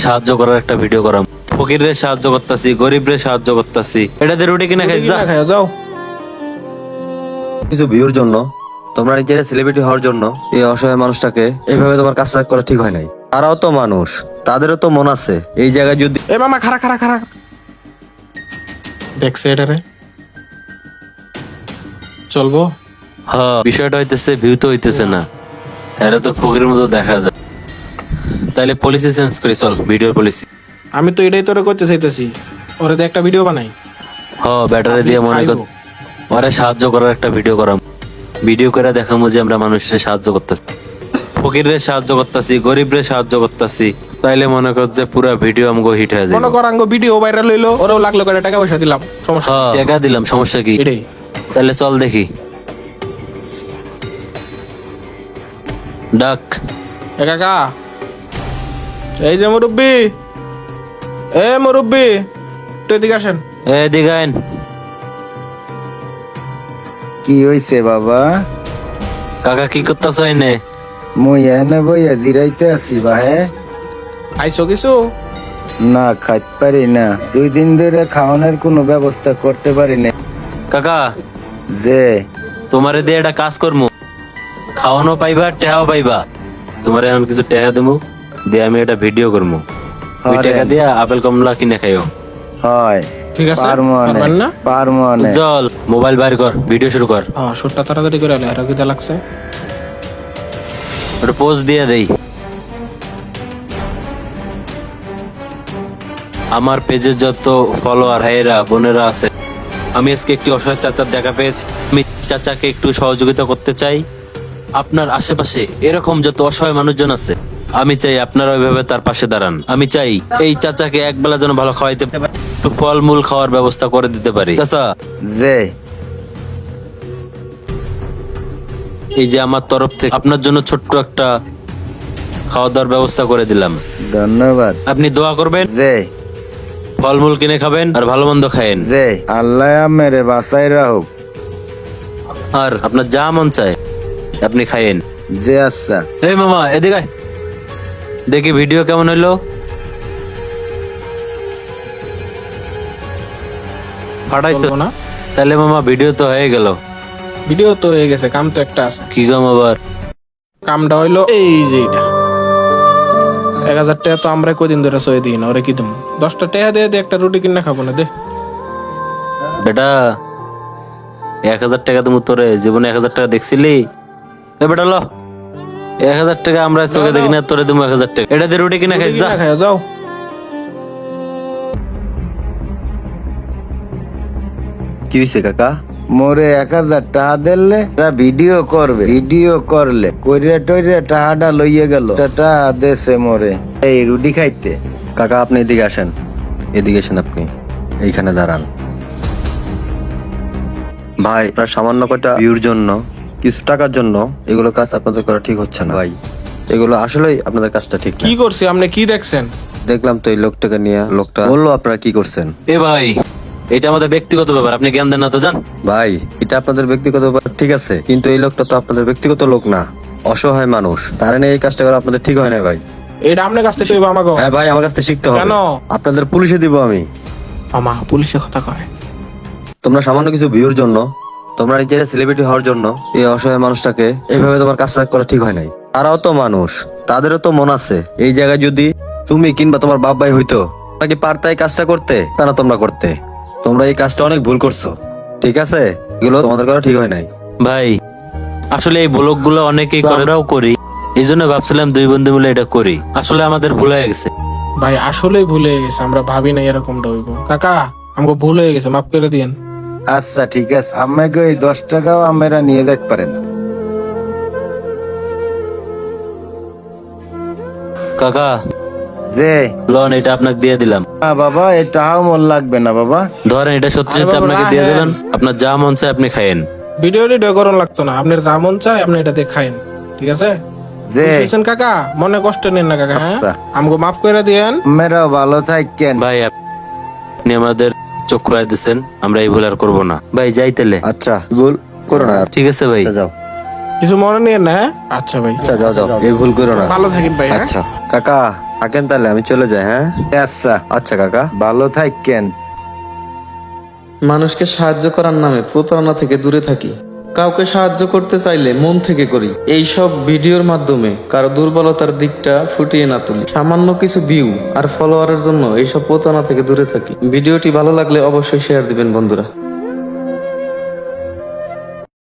সাহায্য করার একটা ভিডিও করাম। ফকিরে সাহায্য করতেছি, গরিবরে সাহায্য করতেছি, এটাতে রুটি কিনা খাই যা। যাও কিছু ভিউর জন্য, তোমরা নিজেরা সেলিব্রিটি হওয়ার জন্য এই অসহায় মানুষটাকে এইভাবে তোমার কাজ করা ঠিক হয় নাই। তারাও তো মানুষ, তাদেরও তো মন আছে। এই জায়গায় যদি এ মামা খারা খারা খারা দেখছে এটা রে, চলবো? হ্যাঁ, বিষয়টা হইতেছে ভিউ তো হইতেছে না, এরা তো ফকিরের মতো দেখা যায়। তাইলে পলিসি চেঞ্জ করি, চল ভিডিও পলিসি। আমি তো এটাই তোরে করতে চাইতেছি, ওরে দিয়ে একটা ভিডিও বানাই। ব্যাটারি দিয়ে মনে কর ওরে সাহায্য করার একটা ভিডিও করাম। ভিডিও করে দেখামো যে আমরা মানুষের সাহায্য করতেছি, ফকিরে সাহায্য করতেছি, গরিবরে সাহায্য করতেছি। তাইলে মনে কর যে পুরো ভিডিও আমাকে হিট হয়ে যায়। মনে কর আঙ্গো ভিডিও ভাইরাল হইলো, ওরেও লাখ লাখ টাকা পয়সা দিলাম, সমস্যা নেই। টাকা দিলাম, সমস্যা কি? এটাই তাহলে চল দেখি, ডাক। এ কাকা, এই যে মুরব্বি, এ মুরব্বি একটু এদিকে আসেন। এদিকে আইন। কি হইছে বাবা? কাকা কি করতেছ এনে? মুই এনে বইয়া জিরাইতে আছি বাহে। আইসো কিছু? না খাইতে পারি না, 2 দিন ধরে খাওয়ানোর কোনো ব্যবস্থা করতে পারি না। কাকা যে তোমারে দিয়ে একটা কাজ করবো, খাওয়ানো পাইবা, টেহাও পাইবা। তোমারে এখন কিছু টেহা দেবো, দিয়ে আমি একটা ভিডিও করবো। ওই হরে। টাকা দিয়ে আপেল কমলা কিনে খাইও। হয় ঠিক আছে, পারমনে পারবেন না? পারমনে। চল মোবাইল বাইর কর, ভিডিও শুরু কর। হ্যাঁ, শুটটা তাড়াতাড়ি করে আলে, আরো কিটা লাগছে। ওটা পোজ দিয়ে দেই। আমার পেজে যত ফলোয়ার ভাইয়েরা বোনেরা আছে, আমি আজকে একটি অসহায় চাচার দেখা পেয়েছি। আমি চাচাকে একটু সহযোগিতা করতে চাই। আপনার আশেপাশে এরকম যত অসহায় মানুষজন আছে, আমি চাই আপনারা ওইভাবে তার পাশে দাঁড়ান। আমি চাই এই চাচাকে একবেলা যেন ভালো খাওয়াইতে পারি, একটু ফলমূল খাওয়ার ব্যবস্থা করে দিতে পারি। চাচা, যে এই যে আমার তরফ থেকে আপনার জন্য ছোট্ট একটা খাওয়া দাওয়ার ব্যবস্থা করে দিলাম। ধন্যবাদ। আপনি দোয়া করবেন, যে ফলমূল কিনে খাবেন আর ভালো মন্দ খায়েন। যে আল্লাহ মেরে বাসাই রাহুক। আর আপনার যা মন চায় আপনি খাইয়েন। যে আচ্ছা এই মামা এদিকে আয়। দেখি ভিডিও কেমন হইলো। ফাটাইছো চলবো না? তাহলে মামা ভিডিও তো হয়ে গেল। ভিডিও তো হয়ে গেছে, কাম তো একটা আছে। কি কাম আবার? কামটা হইলো এই যে এটা 1000 টাকা তো আমরা কদিন ধরে সয়ে দিই না, ওরে কি তুমি 10টা টাকা দিয়ে দে, একটা রুটি কিনে খাবো না দে। বেটা 1000 টাকা তুমি তোরে জীবনে 1000 টাকা দেখছিলি? এ বেটা ল 1000 টাকা আমরা চোখে দেখি না, তোরে তুমি 1000 টাকা। এটা দিয়ে রুটি কিনে খাইস রুটি যা। কিনে খাইয়া যাও। কি হয়েছে কাকা? মোরে 1000 টাকা দিলে ভিডিও করবে, ভিডিও করলে কইরে টইরে টাকাটা লইয়ে গেল। টাকা দেশে মোরে এই রুটি খাইতে। কাকা আপনি এদিকে আসেন, এদিকে আসেন, আপনি এইখানে দাঁড়ান। ভাই আপনার সামান্য কটা ভিউর জন্য, কিছু টাকার জন্য এগুলো কাজ আপনাদের করা ঠিক হচ্ছে না ভাই। এগুলো আসলেই আপনাদের কাজটা ঠিক না। কি করছি আপনি? কি দেখছেন? দেখলাম তো এই লোকটাকে নিয়ে, লোকটা বললো আপনারা কি করছেন। এ ভাই, এটা আমাদের ব্যক্তিগত ব্যাপার, আপনি জ্ঞান দেন না তো যান। ভাই এটা আপনাদের ব্যক্তিগত ব্যাপার ঠিক আছে, কিন্তু এই লোকটা তো আপনাদের ব্যক্তিগত লোক না, অসহায় মানুষ। তার নিয়ে এই কাজটা করা আপনাদের ঠিক হয় না ভাই। এটা আপনার কাছ থেকে শিখবো আমাকে? হ্যাঁ ভাই, আমার কাছ থেকে শিখতে হবে। কেন? আপনাদের পুলিশে দিব আমি। মামা পুলিশের কথা কয়? তোমরা সামান্য কিছু ভিউর জন্য, তোমরা নিজেরা সেলিব্রিটি হওয়ার জন্য এই অসহায় মানুষটাকে এইভাবে তোমার কাজ করা ঠিক হয় নাই। তারাও তো মানুষ, তাদেরও তো মন আছে। এই জায়গায় যদি তুমি কিংবা তোমার বাপ ভাই হইতো, নাকি পারতা এই কাজটা করতে? তা না তোমরা করতে। তোমরা এই কাজটা অনেক ভুল করছো, ঠিক আছে? এগুলো তোমাদের করা ঠিক হয় নাই। ভাই আসলে এই ব্লগ গুলো অনেকেই আমরাও করি, এই জন্য ভাবছিলাম 2 বন্ধু মিলে এটা করি। আসলে আমাদের ভুল হয়ে গেছে। ভাই আসলেই ভুল হয়ে গেছে, আমরা ভাবি না এরকমটা হইব। কাকা আমাকে ভুল হয়ে গেছে, মাফ করে দিয়েন। আচ্ছা ঠিক আছে, আমাকে ওই 10 টাকাও আমরা নিয়ে যেতে পারেন। কাকা যে লন, এটা আপনাকে দিয়ে দিলাম। না বাবা, এটাও মোর লাগবে না বাবা। ধরেন এটা সত্যি আরে সত্যি বাবা, আপনাকে দিয়ে রাখেন। দিলাম। আপনার যা মন চায় আপনি খাইয়েন। ভিডিও টিডিও করুন লাগতো না, আপনার যা মন চায় আপনি এটা দিয়ে খাইন, ঠিক আছে? যে বুঝছেন কাকা? মনে কষ্ট নেন না কাকা, হ্যাঁ? আচ্ছা। আমাকে মাফ করে দিয়েন। মেরাও ভালো থাকেন। ভাই আপনি আমাদের চোখ খুলে দিচ্ছেন, আমরা এই ভুল আর করবো না। ভাই যাই তাহলে। আচ্ছা ভুল করো না আর। ঠিক আছে ভাই। আচ্ছা যাও, কিছু মনে নিয়েন না, হ্যাঁ? আচ্ছা ভাই, আচ্ছা যাও যাও, এই ভুল করো না। ভালো থাকেন ভাই, হ্যাঁ? আচ্ছা কাকা, থাকেন তাহলে, আমি চলে যাই। হ্যাঁ আচ্ছা, আচ্ছা কাকা। ভালো থাকেন। মানুষকে সাহায্য করার নামে প্রতারণা থেকে দূরে থাকি। কাউকে সাহায্য করতে চাইলে মন থেকে করি। এই সব ভিডিওর মাধ্যমে কারো দুর্বলতার দিকটা ফুটিয়ে না তুলি। সামান্য কিছু ভিউ আর ফলোয়ারের জন্য এইসব প্রতারণা থেকে দূরে থাকি। ভিডিওটি ভালো লাগলে অবশ্যই শেয়ার দিবেন বন্ধুরা।